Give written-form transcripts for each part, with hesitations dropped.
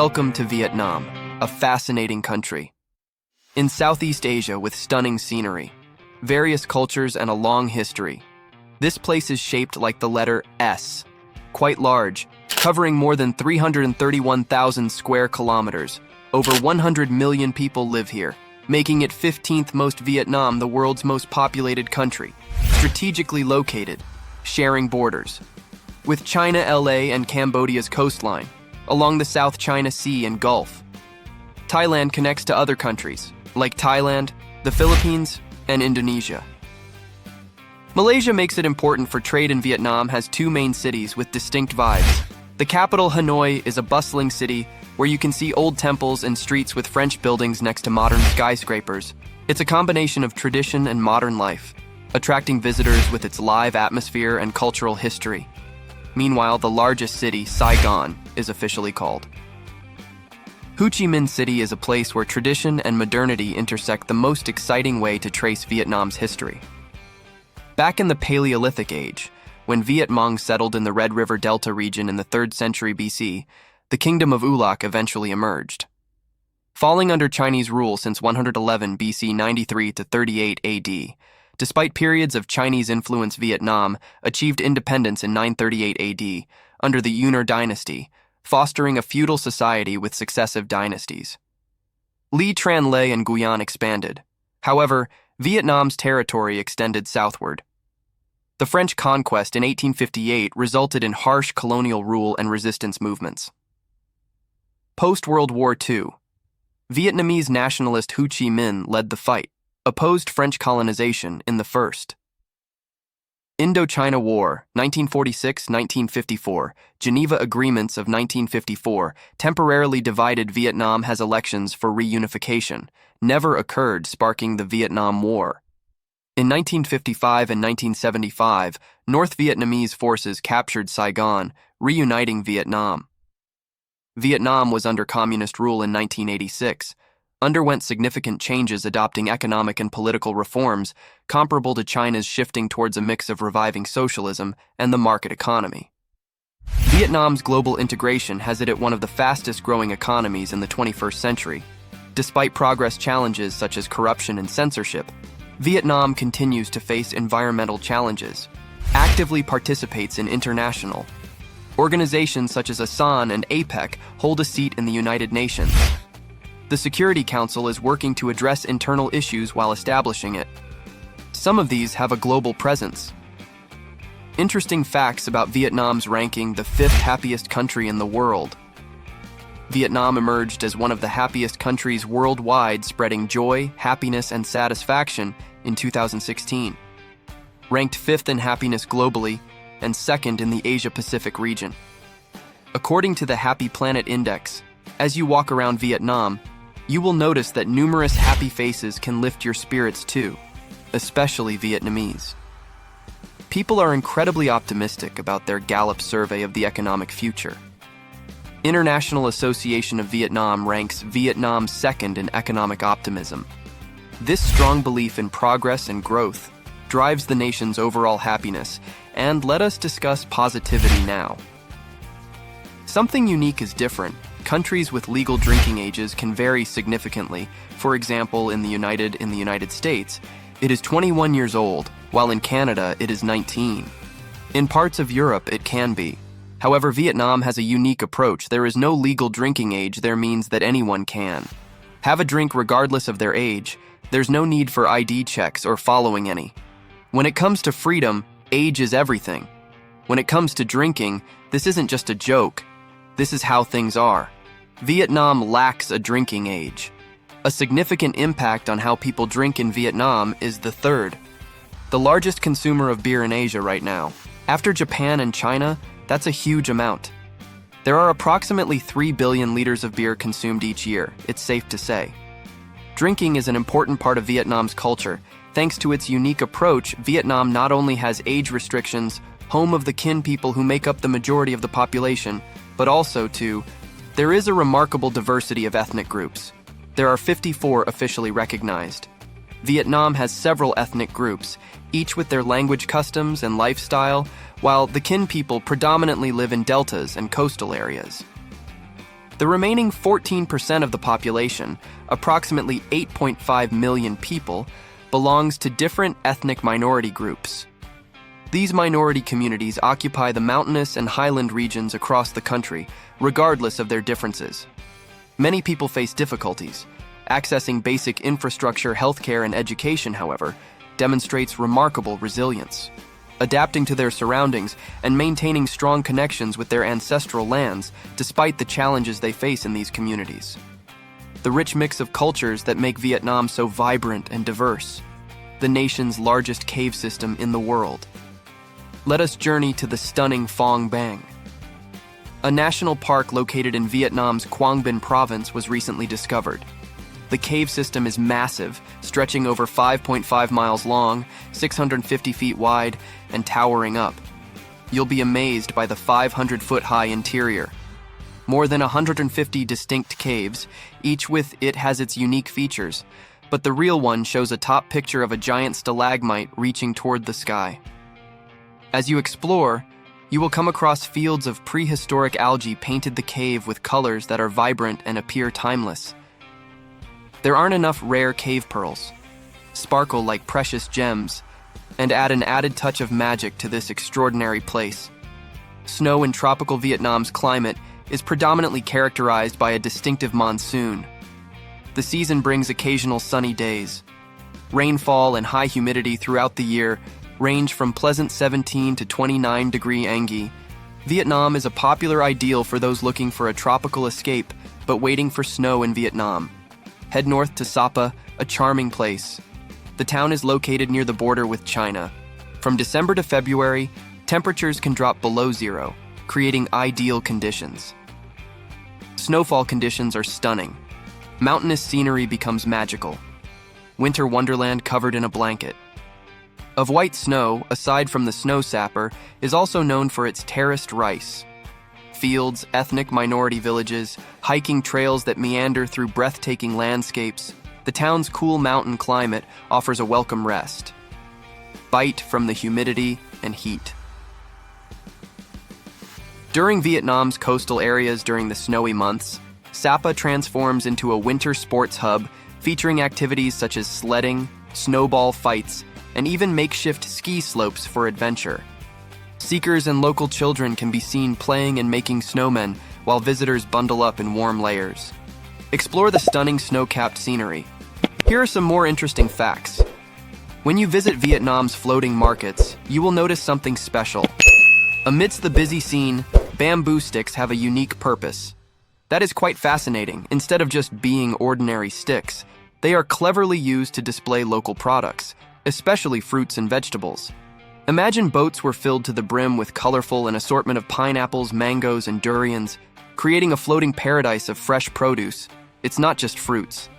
Welcome to Vietnam, a fascinating country. In Southeast Asia with stunning scenery, various cultures and a long history. This place is shaped like the letter S, quite large, covering more than 331,000 square kilometers. Over 100 million people live here, making it 15th most Vietnam, the world's most populated country, strategically located, sharing borders with China, LA, and Cambodia's coastline, along the South China Sea and Gulf. Thailand connects to other countries, like Thailand, the Philippines, and Indonesia. Malaysia makes it important for trade, and Vietnam has two main cities with distinct vibes. The capital, Hanoi, is a bustling city where you can see old temples and streets with French buildings next to modern skyscrapers. It's a combination of tradition and modern life, attracting visitors with its live atmosphere and cultural history. Meanwhile, the largest city, Saigon, is officially called. Ho Chi Minh City is a place where tradition and modernity intersect, the most exciting way to trace Vietnam's history. Back in the Paleolithic Age, when Viet Cong settled in the Red River Delta region in the 3rd century BC, the Kingdom of Ulak eventually emerged. Falling under Chinese rule since 111 BC 93 to 38 AD, despite periods of Chinese influence, Vietnam achieved independence in 938 AD under the Yuan dynasty, fostering a feudal society with successive dynasties. Li Tran Le and Guyana expanded. However, Vietnam's territory extended southward. The French conquest in 1858 resulted in harsh colonial rule and resistance movements. Post-World War II, Vietnamese nationalist Ho Chi Minh led the fight, opposed French colonization in the First Indochina War, 1946-1954, Geneva Agreements of 1954, temporarily divided Vietnam, has elections for reunification, never occurred, sparking the Vietnam War. In 1955 and 1975, North Vietnamese forces captured Saigon, reuniting Vietnam. Vietnam was under communist rule in 1986, underwent significant changes, adopting economic and political reforms comparable to China's, shifting towards a mix of reviving socialism and the market economy. Vietnam's global integration has it one of the fastest-growing economies in the 21st century. Despite progress, challenges such as corruption and censorship, Vietnam continues to face environmental challenges, actively participates in international organizations such as ASEAN and APEC, hold a seat in the United Nations. The Security Council is working to address internal issues while establishing it. Some of these have a global presence. Interesting facts about Vietnam's ranking: the 5th happiest country in the world. Vietnam emerged as one of the happiest countries worldwide, spreading joy, happiness, and satisfaction in 2016. Ranked 5th in happiness globally and 2nd in the Asia-Pacific region. According to the Happy Planet Index, as you walk around Vietnam, you will notice that numerous happy faces can lift your spirits too, especially Vietnamese. People are incredibly optimistic about their Gallup survey of the economic future. International Association of Vietnam ranks Vietnam 2nd in economic optimism. This strong belief in progress and growth drives the nation's overall happiness, and let us discuss positivity now. Something unique is different. Countries with legal drinking ages can vary significantly. For example, in the United States, it is 21 years old, while in Canada it is 19. In parts of Europe it can be. However, Vietnam has a unique approach. There is no legal drinking age. There means that anyone can have a drink regardless of their age. There's no need for ID checks or following any. When it comes to freedom, age is everything. When it comes to drinking, this isn't just a joke. This is how things are. Vietnam lacks a drinking age. A significant impact on how people drink in Vietnam is the 3rd, the largest consumer of beer in Asia right now. After Japan and China, that's a huge amount. There are approximately 3 billion liters of beer consumed each year, it's safe to say. Drinking is an important part of Vietnam's culture. Thanks to its unique approach, Vietnam not only has age restrictions, home of the Kin people who make up the majority of the population, but also there is a remarkable diversity of ethnic groups. There are 54 officially recognized. Vietnam has several ethnic groups, each with their language, customs, and lifestyle, while the Kin people predominantly live in deltas and coastal areas. The remaining 14% of the population, approximately 8.5 million people, belongs to different ethnic minority groups. These minority communities occupy the mountainous and highland regions across the country, regardless of their differences. Many people face difficulties. Accessing basic infrastructure, healthcare, and education, however, demonstrates remarkable resilience. Adapting to their surroundings and maintaining strong connections with their ancestral lands despite the challenges they face in these communities. The rich mix of cultures that make Vietnam so vibrant and diverse. The nation's largest cave system in the world. Let us journey to the stunning Phong Bang. A national park located in Vietnam's Quang Binh province was recently discovered. The cave system is massive, stretching over 5.5 miles long, 650 feet wide, and towering up. You'll be amazed by the 500-foot-high interior. More than 150 distinct caves, each with it has its unique features, but the real one shows a top picture of a giant stalagmite reaching toward the sky. As you explore, you will come across fields of prehistoric algae painted the cave with colors that are vibrant and appear timeless. There aren't enough rare cave pearls, sparkle like precious gems, and add an added touch of magic to this extraordinary place. Snow in tropical Vietnam's climate is predominantly characterized by a distinctive monsoon. The season brings occasional sunny days. Rainfall and high humidity throughout the year range from pleasant 17 to 29 degree Anggi. Vietnam is a popular ideal for those looking for a tropical escape but waiting for snow in Vietnam. Head north to Sapa, a charming place. The town is located near the border with China. From December to February, temperatures can drop below zero, creating ideal conditions. Snowfall conditions are stunning. Mountainous scenery becomes magical. Winter wonderland covered in a blanket. Of white snow, aside from the snow sapper, is also known for its terraced rice. Fields, ethnic minority villages, hiking trails that meander through breathtaking landscapes, the town's cool mountain climate offers a welcome rest. Bite from the humidity and heat. During Vietnam's coastal areas during the snowy months, Sapa transforms into a winter sports hub featuring activities such as sledding, snowball fights, and even makeshift ski slopes for adventure. Seekers and local children can be seen playing and making snowmen while visitors bundle up in warm layers. Explore the stunning snow-capped scenery. Here are some more interesting facts. When you visit Vietnam's floating markets, you will notice something special. Amidst the busy scene, bamboo sticks have a unique purpose. That is quite fascinating. Instead of just being ordinary sticks, they are cleverly used to display local products, especially fruits and vegetables. Imagine boats were filled to the brim with colorful an assortment of pineapples, mangoes, and durians, creating a floating paradise of fresh produce. It's not just fruits.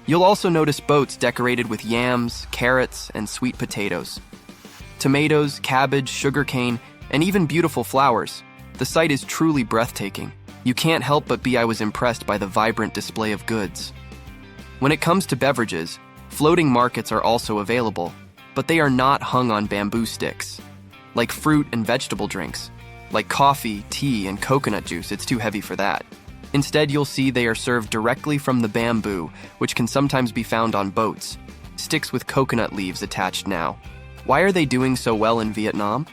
You'll also notice boats decorated with yams, carrots, and sweet potatoes. Tomatoes, cabbage, sugarcane, and even beautiful flowers. The sight is truly breathtaking. You can't help but be impressed by the vibrant display of goods. When it comes to beverages, floating markets are also available, but they are not hung on bamboo sticks. Like fruit and vegetable drinks, like coffee, tea, and coconut juice, it's too heavy for that. Instead, you'll see they are served directly from the bamboo, which can sometimes be found on boats. Sticks with coconut leaves attached now. Why are they doing so well in Vietnam?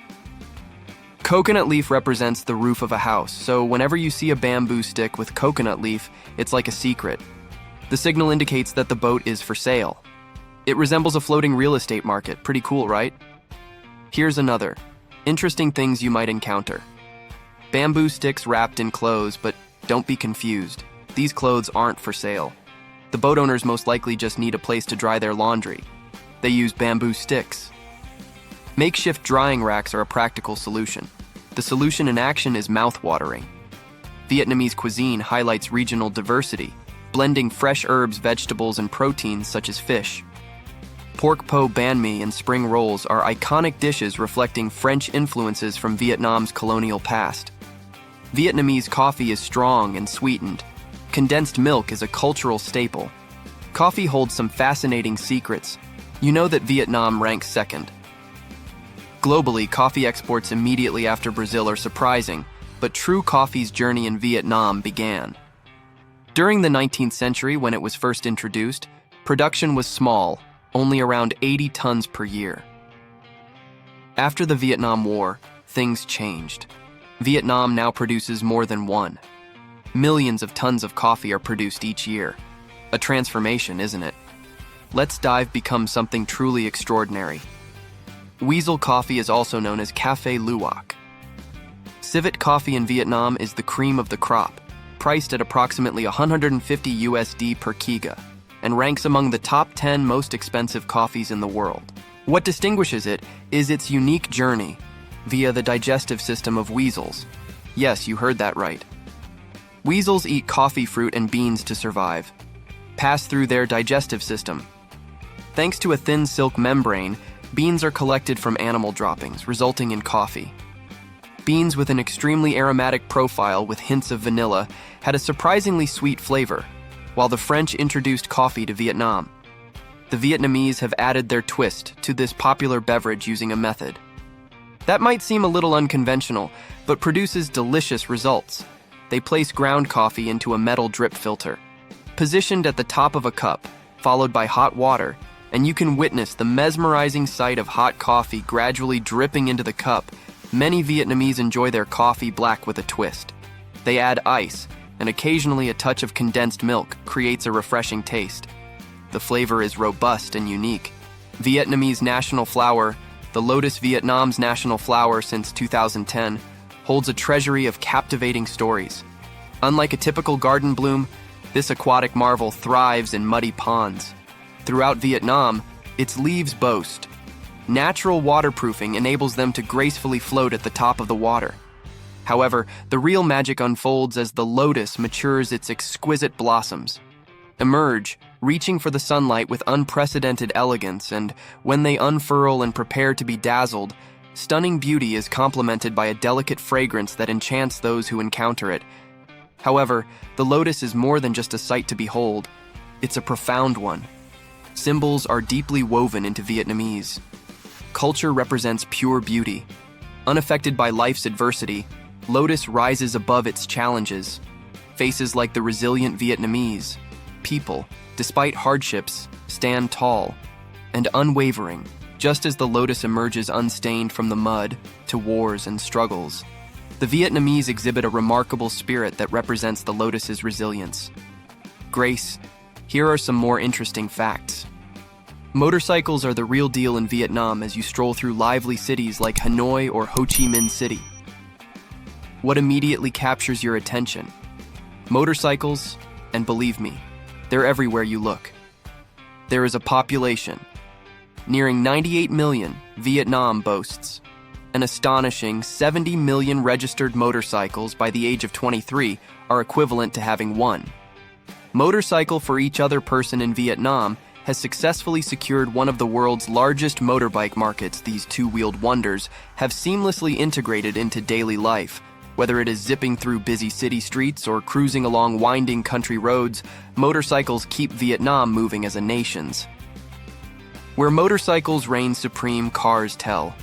Coconut leaf represents the roof of a house, so whenever you see a bamboo stick with coconut leaf, it's like a secret. The signal indicates that the boat is for sale. It resembles a floating real estate market. Pretty cool, right? Here's another. Interesting things you might encounter. Bamboo sticks wrapped in clothes, but don't be confused. These clothes aren't for sale. The boat owners most likely just need a place to dry their laundry. They use bamboo sticks. Makeshift drying racks are a practical solution. The solution in action is mouth-watering. Vietnamese cuisine highlights regional diversity, blending fresh herbs, vegetables, and proteins such as fish. Pork po banh mi and spring rolls are iconic dishes reflecting French influences from Vietnam's colonial past. Vietnamese coffee is strong and sweetened. Condensed milk is a cultural staple. Coffee holds some fascinating secrets. You know that Vietnam ranks second. Globally, coffee exports immediately after Brazil are surprising, but true coffee's journey in Vietnam began. During the 19th century, when it was first introduced, production was small, only around 80 tons per year. After the Vietnam War, things changed. Vietnam now produces more than one. Millions of tons of coffee are produced each year. A transformation, isn't it? Let's become something truly extraordinary. Weasel coffee is also known as Café Luwak. Civet coffee in Vietnam is the cream of the crop, priced at approximately 150 USD per kg, and ranks among the top 10 most expensive coffees in the world. What distinguishes it is its unique journey via the digestive system of weasels. Yes, you heard that right. Weasels eat coffee fruit and beans to survive, pass through their digestive system. Thanks to a thin silk membrane, beans are collected from animal droppings, resulting in coffee. Beans with an extremely aromatic profile with hints of vanilla had a surprisingly sweet flavor, while the French introduced coffee to Vietnam. The Vietnamese have added their twist to this popular beverage using a method that might seem a little unconventional, but produces delicious results. They place ground coffee into a metal drip filter, positioned at the top of a cup, followed by hot water, and you can witness the mesmerizing sight of hot coffee gradually dripping into the cup. Many Vietnamese enjoy their coffee black with a twist. They add ice, and occasionally a touch of condensed milk creates a refreshing taste. The flavor is robust and unique. Vietnamese national flower, the lotus, Vietnam's national flower since 2010, holds a treasury of captivating stories. Unlike a typical garden bloom, this aquatic marvel thrives in muddy ponds. Throughout Vietnam, its leaves boast natural waterproofing enables them to gracefully float at the top of the water. However, the real magic unfolds as the lotus matures its exquisite blossoms. Emerge, reaching for the sunlight with unprecedented elegance, and when they unfurl and prepare to be dazzled, stunning beauty is complemented by a delicate fragrance that enchants those who encounter it. However, the lotus is more than just a sight to behold. It's a profound one. Symbols are deeply woven into Vietnamese. Culture represents pure beauty. Unaffected by life's adversity, lotus rises above its challenges. Faces like the resilient Vietnamese people, despite hardships, stand tall and unwavering, just as the lotus emerges unstained from the mud to wars and struggles. The Vietnamese exhibit a remarkable spirit that represents the lotus's resilience. Grace, here are some more interesting facts. Motorcycles are the real deal in Vietnam as you stroll through lively cities like Hanoi or Ho Chi Minh City. What immediately captures your attention? Motorcycles, and believe me, they're everywhere you look. There is a population. Nearing 98 million, Vietnam boasts an astonishing 70 million registered motorcycles by the age of 23 are equivalent to having one. Motorcycle for each other person in Vietnam has successfully secured one of the world's largest motorbike markets. These two-wheeled wonders have seamlessly integrated into daily life. Whether it is zipping through busy city streets or cruising along winding country roads, motorcycles keep Vietnam moving as a nation's. Where motorcycles reign supreme, cars tell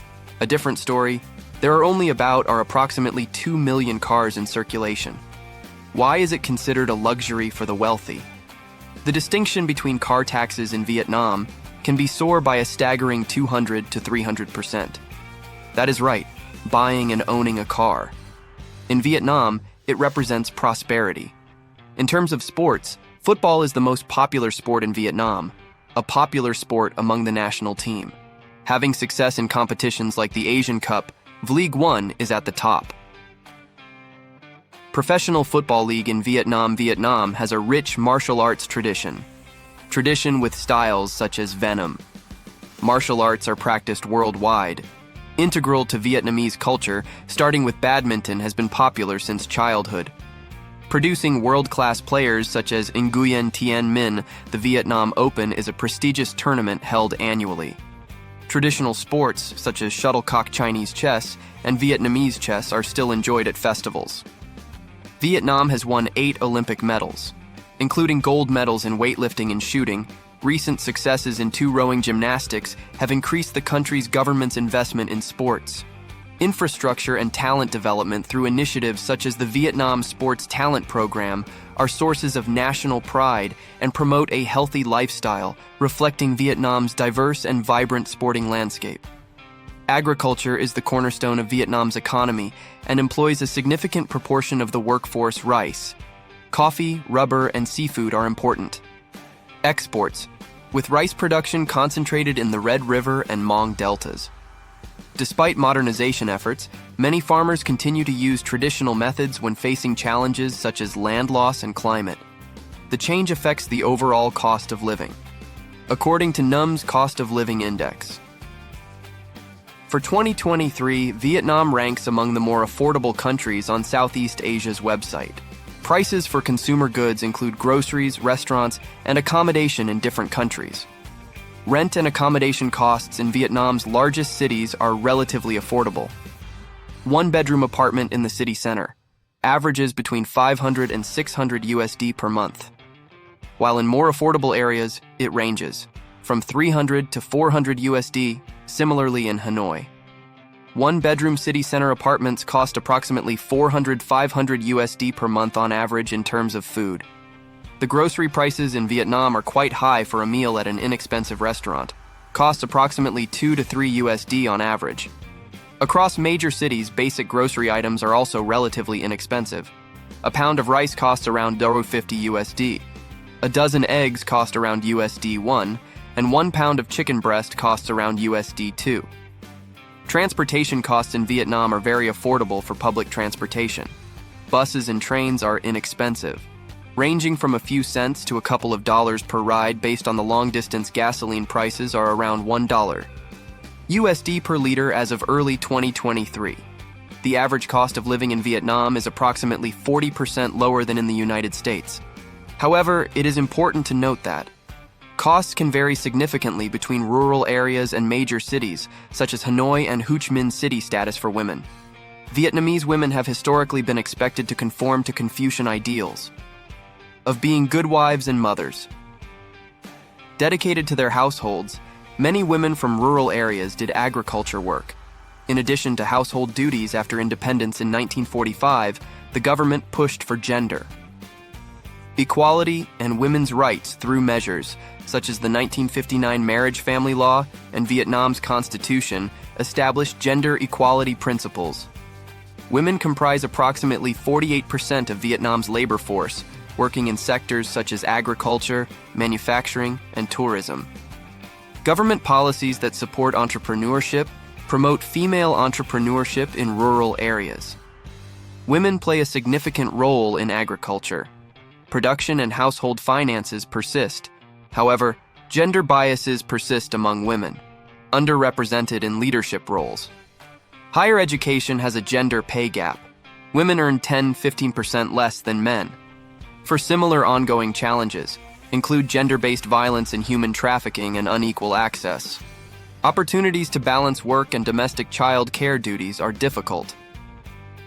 a different story. There are approximately 2 million cars in circulation. Why is it considered a luxury for the wealthy? The distinction between car taxes in Vietnam can be soared by a staggering 200 to 300%. That is right, buying and owning a car. In Vietnam, it represents prosperity. In terms of sports, football is the most popular sport in Vietnam, a popular sport among the national team. Having success in competitions like the Asian Cup, League One is at the top. Professional Football League in Vietnam. Vietnam has a rich martial arts tradition with styles such as Venom. Martial arts are practiced worldwide. Integral to Vietnamese culture, starting with badminton, has been popular since childhood. Producing world-class players such as Nguyen Tien Minh, the Vietnam Open is a prestigious tournament held annually. Traditional sports such as shuttlecock Chinese chess and Vietnamese chess are still enjoyed at festivals. Vietnam has won 8 Olympic medals, including gold medals in weightlifting and shooting. Recent successes in 2 rowing gymnastics have increased the country's government's investment in sports. Infrastructure and talent development through initiatives such as the Vietnam Sports Talent Program are sources of national pride and promote a healthy lifestyle, reflecting Vietnam's diverse and vibrant sporting landscape. Agriculture is the cornerstone of Vietnam's economy and employs a significant proportion of the workforce. Rice, coffee, rubber, and seafood are important. Exports, with rice production concentrated in the Red River and Mong deltas. Despite modernization efforts, many farmers continue to use traditional methods when facing challenges such as land loss and climate. The change affects the overall cost of living. According to NUM's Cost of Living Index, for 2023, Vietnam ranks among the more affordable countries on Southeast Asia's website. Prices for consumer goods include groceries, restaurants, and accommodation in different countries. Rent and accommodation costs in Vietnam's largest cities are relatively affordable. One-bedroom apartment in the city center averages between 500 and 600 USD per month, while in more affordable areas, it ranges from 300 to 400 USD, similarly in Hanoi. One-bedroom city center apartments cost approximately 400-500 USD per month on average in terms of food. The grocery prices in Vietnam are quite high for a meal at an inexpensive restaurant, costs approximately 2 to 3 USD on average. Across major cities, basic grocery items are also relatively inexpensive. A pound of rice costs around 50 USD. A dozen eggs cost around USD 1, and 1 pound of chicken breast costs around USD 2. Transportation costs in Vietnam are very affordable for public transportation. Buses and trains are inexpensive, ranging from a few cents to a couple of dollars per ride. Based on the long-distance gasoline prices are around $1 USD per liter as of early 2023. The average cost of living in Vietnam is approximately 40% lower than in the United States. However, it is important to note that costs can vary significantly between rural areas and major cities, such as Hanoi and Ho Chi Minh City. Status for women. Vietnamese women have historically been expected to conform to Confucian ideals of being good wives and mothers. Dedicated to their households, many women from rural areas did agriculture work. In addition to household duties after independence in 1945, the government pushed for gender equality and women's rights through measures such as the 1959 Marriage Family Law and Vietnam's Constitution established gender equality principles. Women comprise approximately 48% of Vietnam's labor force, working in sectors such as agriculture, manufacturing, and tourism. Government policies that support entrepreneurship promote female entrepreneurship in rural areas. Women play a significant role in agriculture. Production and household finances persist. However, gender biases persist among women, underrepresented in leadership roles. Higher education has a gender pay gap. Women earn 10-15% less than men. For similar ongoing challenges, include gender-based violence and human trafficking and unequal access. Opportunities to balance work and domestic child care duties are difficult.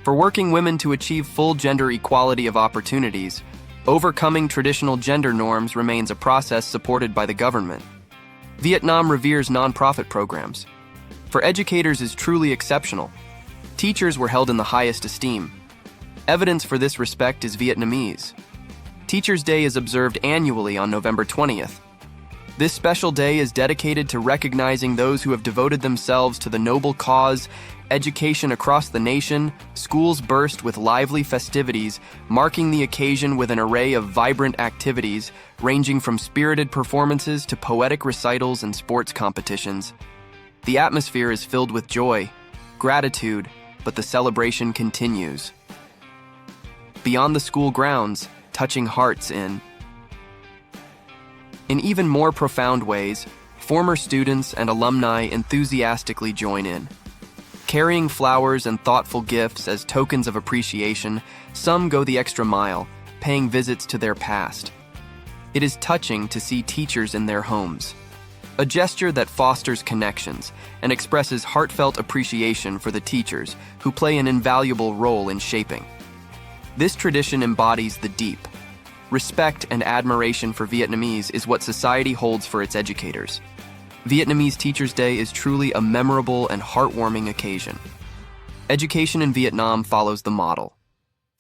For working women to achieve full gender equality of opportunities, overcoming traditional gender norms remains a process supported by the government. Vietnam reveres nonprofit programs. For educators is truly exceptional. Teachers were held in the highest esteem. Evidence for this respect is Vietnamese. Teachers' Day is observed annually on November 20th. This special day is dedicated to recognizing those who have devoted themselves to the noble cause. Education across the nation, schools burst with lively festivities, marking the occasion with an array of vibrant activities, ranging from spirited performances to poetic recitals and sports competitions. The atmosphere is filled with joy, gratitude, but the celebration continues. Beyond the school grounds, touching hearts in even more profound ways, former students and alumni enthusiastically join in. Carrying flowers and thoughtful gifts as tokens of appreciation, some go the extra mile, paying visits to their past. It is touching to see teachers in their homes, a gesture that fosters connections and expresses heartfelt appreciation for the teachers who play an invaluable role in shaping. This tradition embodies the deep respect and admiration for Vietnamese is what society holds for its educators. Vietnamese Teachers' Day is truly a memorable and heartwarming occasion. Education in Vietnam follows the model.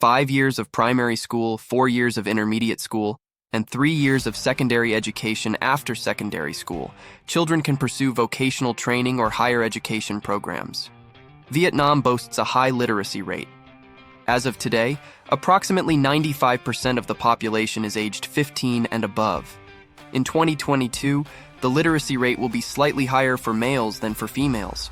5 years of primary school, 4 years of intermediate school, and 3 years of secondary education after secondary school. Children can pursue vocational training or higher education programs. Vietnam boasts a high literacy rate. As of today, approximately 95% of the population is aged 15 and above. In 2022, the literacy rate will be slightly higher for males than for females.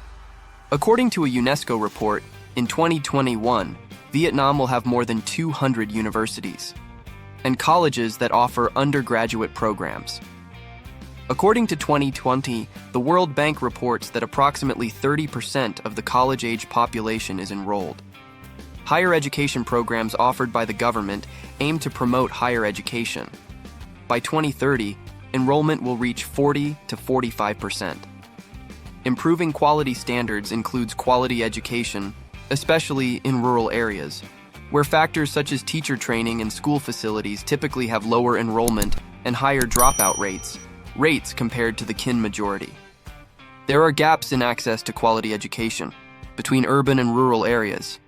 According to a UNESCO report, in 2021, Vietnam will have more than 200 universities and colleges that offer undergraduate programs. According to 2020, the World Bank reports that approximately 30% of the college-age population is enrolled. Higher education programs offered by the government aim to promote higher education. By 2030, enrollment will reach 40 to 45%. Improving quality standards includes quality education, especially in rural areas, where factors such as teacher training and school facilities typically have lower enrollment and higher dropout rates compared to the kin majority. There are gaps in access to quality education between urban and rural areas.